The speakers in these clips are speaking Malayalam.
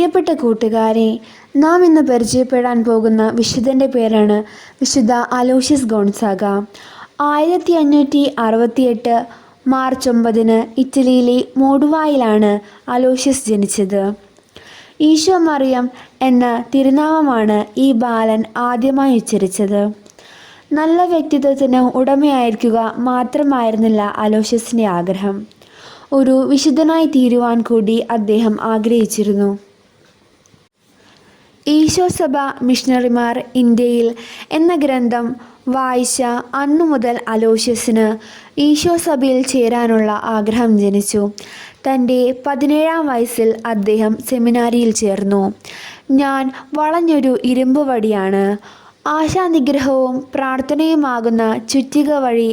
പ്രിയപ്പെട്ട കൂട്ടുകാരെ, നാം ഇന്ന് പരിചയപ്പെടാൻ പോകുന്ന വിശുദ്ധൻ്റെ പേരാണ് വിശുദ്ധ അലോഷ്യസ് ഗോൺസാഗ. 1568 മാർച്ച് 9 ഇറ്റലിയിലെ മോഡുവായിലാണ് അലോഷ്യസ് ജനിച്ചത്. ഈശോ മറിയം എന്ന തിരുനാമമാണ് ഈ ബാലൻ ആദ്യമായി ഉച്ചരിച്ചത്. നല്ല വ്യക്തിത്വത്തിന് ഉടമയായിരിക്കുക മാത്രമായിരുന്നില്ല അലോഷ്യസിൻ്റെ ആഗ്രഹം. ഒരു വിശുദ്ധനായി തീരുവാൻ കൂടി അദ്ദേഹം ആഗ്രഹിച്ചിരുന്നു. ഈശോ സഭ മിഷണറിമാർ ഇന്ത്യയിൽ എന്ന ഗ്രന്ഥം വായിച്ച അന്നു മുതൽ അലോഷ്യസിന് ഈശോ സഭയിൽ ചേരാനുള്ള ആഗ്രഹം ജനിച്ചു. തൻ്റെ 17-ാം വയസ്സിൽ അദ്ദേഹം സെമിനാരിയിൽ ചേർന്നു. ഞാൻ വളഞ്ഞൊരു ഇരുമ്പ് വടിയാണ്, ആശാനിഗ്രഹവും പ്രാർത്ഥനയുമാകുന്ന ചുറ്റിക വഴി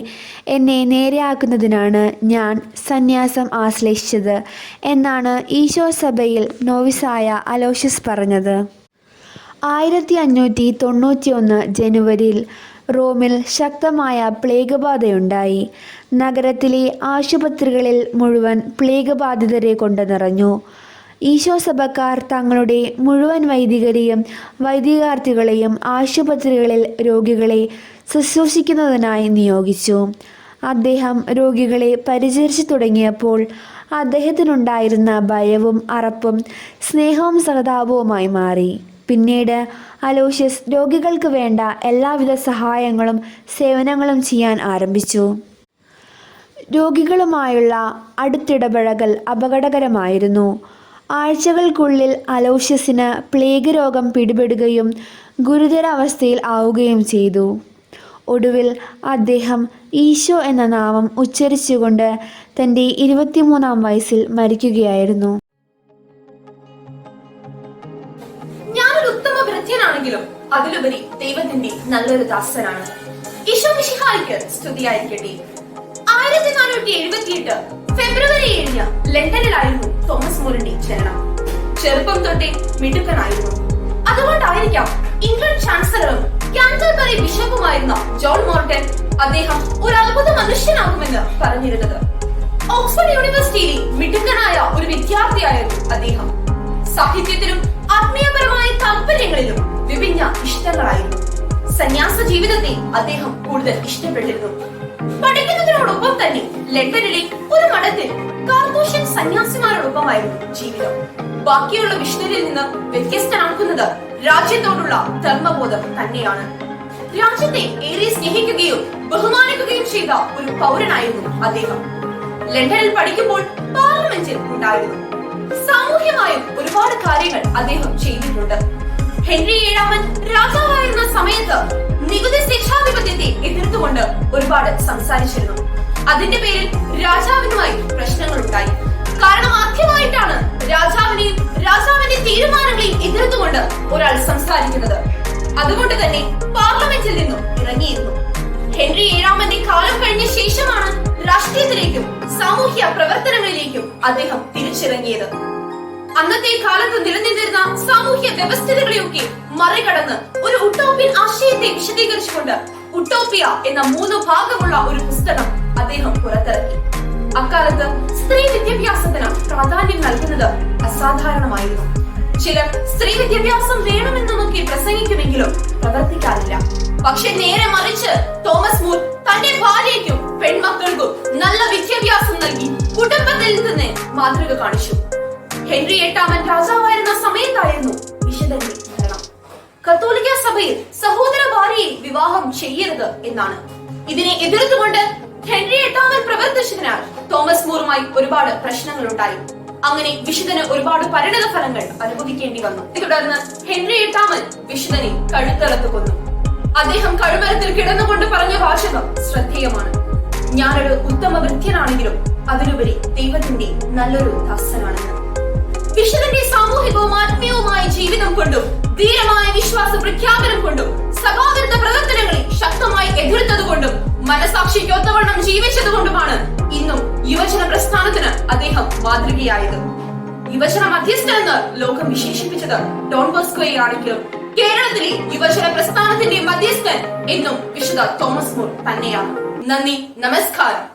എന്നെ നേരെയാക്കുന്നതിനാണ് ഞാൻ സന്യാസം ആശ്ലേഷിച്ചത് എന്നാണ് ഈശോ സഭയിൽ നോവിസായ അലോഷ്യസ് പറഞ്ഞത്. 1591 ജനുവരിയിൽ റോമിൽ ശക്തമായ പ്ലേഗ് ബാധയുണ്ടായി. നഗരത്തിലെ ആശുപത്രികളിൽ മുഴുവൻ പ്ലേഗ് ബാധിതരെ കൊണ്ട് നിറഞ്ഞു. ഈശോ സഭക്കാർ തങ്ങളുടെ മുഴുവൻ വൈദികരെയും വൈദികാർത്ഥികളെയും ആശുപത്രികളിൽ രോഗികളെ ശുശ്രൂഷിക്കുന്നതിനായി നിയോഗിച്ചു. അദ്ദേഹം രോഗികളെ പരിചരിച്ചു തുടങ്ങിയപ്പോൾ അദ്ദേഹത്തിനുണ്ടായിരുന്ന ഭയവും അറപ്പും സ്നേഹവും സഹതാപവുമായി മാറി. പിന്നീട് അലോഷ്യസ് രോഗികൾക്ക് വേണ്ട എല്ലാവിധ സഹായങ്ങളും സേവനങ്ങളും ചെയ്യാൻ ആരംഭിച്ചു. രോഗികളുമായുള്ള അടുത്തിടപഴകൽ അപകടകരമായിരുന്നു. ആഴ്ചകൾക്കുള്ളിൽ അലോഷ്യസിന് പ്ലേഗ് രോഗം പിടിപെടുകയും ഗുരുതരാവസ്ഥയിൽ ആവുകയും ചെയ്തു. ഒടുവിൽ അദ്ദേഹം ഈശോ എന്ന നാമം ഉച്ചരിച്ചുകൊണ്ട് തൻ്റെ 23-ാം വയസ്സിൽ മരിക്കുകയായിരുന്നു. ഞാനൊരു ഉത്തമ ഭൃത്യനാണെങ്കിലും അതിലുപരി ദൈവത്തിന്റെ നല്ലൊരു ദാസനാണ്. ഈശോ മിശിഹായ്ക്ക് സ്തുതിയായിരിക്കട്ടെ. 1478 ഫെബ്രുവരി 7 ലണ്ടനിലായിരുന്നു തോമസ് മൂറിന്റെ ജനനം. ചെറുപ്പം തൊട്ടേ മിടുക്കനായിരുന്നു. അതുകൊണ്ടായിരിക്കാം ഇംഗ്ലണ്ട് ചാൻസലറും കാൻറ്റർബറി ബിഷപ്പുമായിരുന്ന ജോൺ മോർട്ടൺ അദ്ദേഹം ഒരു അത്ഭുത മനുഷ്യനാകുമെന്ന് പറഞ്ഞിരുന്നത്. ഓക്സ്ഫോർഡ് യൂണിവേഴ്സിറ്റിയിലെ മിടുക്കനായ ഒരു വിദ്യാർത്ഥിയായിരുന്നു അദ്ദേഹം. സാഹിത്യത്തിലും ആത്മീയപരമായ താല്പര്യങ്ങളിലും വിഭിന്ന ഇഷ്ടങ്ങളായിരുന്നു. സന്യാസ ജീവിതത്തെ അദ്ദേഹം കൂടുതൽ ഇഷ്ടപ്പെട്ടിരുന്നു. പഠിക്കുന്നതിനോടൊപ്പം തന്നെ ലണ്ടനിലെ ഒരു മഠത്തിൽ കാർത്തൂഷ്യൻ സന്യാസിമാരോടൊപ്പമായിരുന്നു ജീവിതം. ബാക്കിയുള്ള വിഷ്ണുവിൽ നിന്ന് വ്യത്യസ്തനാക്കുന്നത് രാജ്യത്തോടുള്ള ധർമ്മബോധം തന്നെയാണ്. രാജ്യത്തെ ഏറെ സ്നേഹിക്കുകയും ബഹുമാനിക്കുകയും ചെയ്ത ഒരു പൗരനായിരുന്നു അദ്ദേഹം. ലണ്ടനിൽ പഠിക്കുമ്പോൾ പാർലമെന്റിൽ ഉണ്ടായിരുന്നു. സാമൂഹ്യമായും ഒരുപാട് കാര്യങ്ങൾ അദ്ദേഹം ചെയ്തിട്ടുണ്ട്. ഹെൻറി 7 രാജാവായിരുന്ന സമയത്ത് നികുതി ശിക്ഷാധിപത്യത്തെ എതിർത്തുകൊണ്ട് ഒരുപാട് സംസാരിച്ചിരുന്നു. അതിന്റെ പേരിൽ രാജാവിനുമായി പ്രശ്നങ്ങൾ ഉണ്ടായി. കാരണം ആദ്യമായിട്ടാണ് രാജാവിനെയും രാജാവിന്റെ തീരുമാനങ്ങളെയും എതിർത്തുകൊണ്ട് ഒരാൾ സംസാരിക്കുന്നത്. അതുകൊണ്ട് തന്നെ പാർലമെന്റിൽ നിന്നും ഇറങ്ങിയിരുന്നു. ഹെൻറി 7 കാലം കഴിഞ്ഞ ശേഷമാണ് രാഷ്ട്രീയത്തിലേക്കും സാമൂഹ്യ പ്രവർത്തനങ്ങളിലേക്കും അദ്ദേഹം തിരിച്ചിറങ്ങിയത്. അന്നത്തെ കാലത്ത് നിലനിന്നിരുന്ന സാമൂഹ്യ വ്യവസ്ഥിതികളെയൊക്കെ മറികടന്ന് ഒരു ഉട്ടോപ്യൻ ആശയത്തെ വിശദീകരിച്ചുകൊണ്ട് ഉട്ടോപ്പിയ എന്ന 3 ഭാഗമുള്ള ഒരു പുസ്തകം അദ്ദേഹം പുറത്തിറക്കി. അക്കാലത്ത് സ്ത്രീ വിദ്യാഭ്യാസത്തിന് പ്രാധാന്യം നൽകുന്നത് അസാധാരണമായിരുന്നു. ചിലർ സ്ത്രീ വിദ്യാഭ്യാസം വേണമെന്നൊക്കെ പ്രസംഗിക്കുമെങ്കിലും പ്രവർത്തിക്കാറില്ല. പക്ഷെ നേരെ മറിച്ച് തോമസ് മൂർ തന്റെ ഭാര്യയ്ക്കും പെൺമക്കൾക്കും നല്ല വിദ്യാഭ്യാസം നൽകി കുടുംബത്തിൽ നിന്ന് മാതൃക കാണിച്ചു. ഹെൻറി 8 രാജാവായിരുന്ന സമയത്തായിരുന്നു വിശുദ്ധന്റെ മരണം. കത്തോലിക്ക സഭയിൽ സഹോദര ഭാര്യയെ വിവാഹം ചെയ്യരുത് എന്നാണ്. ഇതിനെ എതിർത്തുകൊണ്ട് ഹെൻറി 8 പ്രവർത്തിച്ചതിനാൽ തോമസ് മൂറുമായി ഒരുപാട് പ്രശ്നങ്ങൾ ഉണ്ടായി. അങ്ങനെ വിശുദ്ധന് ഒരുപാട് പരിണത ഫലങ്ങൾ അനുഭവിക്കേണ്ടി വന്നു. തുടർന്ന് ഹെൻറി 8 വിശുദ്ധനെ കഴുത്തറുത്ത് കൊന്നു. അദ്ദേഹം കഴുമരത്തിൽ കിടന്നുകൊണ്ട് പറഞ്ഞ വാചകം ശ്രദ്ധേയമാണ്: ഞാനൊരു ഉത്തമ വൃത്യനാണെങ്കിലും അതിലുപരി ദൈവത്തിന്റെ നല്ലൊരു ദാസനാണെന്ന്. വിശുദ്ധന്റെ സാമൂഹികവും ആത്മീയവുമായ ജീവിതം കൊണ്ടും ധീരമായ വിശ്വാസ പ്രഖ്യാപനം കൊണ്ടും സഭാവിരുദ്ധ പ്രവർത്തനങ്ങളെ ശക്തമായി എതിർത്തതുകൊണ്ടും മനസാക്ഷിക്ക് ഒത്തവണ്ണം ജീവിച്ചതുകൊണ്ടുമാണ് ഇന്നും യുവജന പ്രസ്ഥാനത്തിന് അദ്ദേഹം മാതൃകയായത്. യുവജന മധ്യസ്ഥനെന്ന് ലോകം വിശേഷിപ്പിച്ചത് ഡോൺ ബോസ്കോയെ ആണെങ്കിലും കേരളത്തിലെ യുവജന പ്രസ്ഥാനത്തിന്റെ മധ്യസ്ഥൻ എന്നും വിശുദ്ധ തോമസ് മൂർ തന്നെയാണ്. നന്ദി, നമസ്കാരം.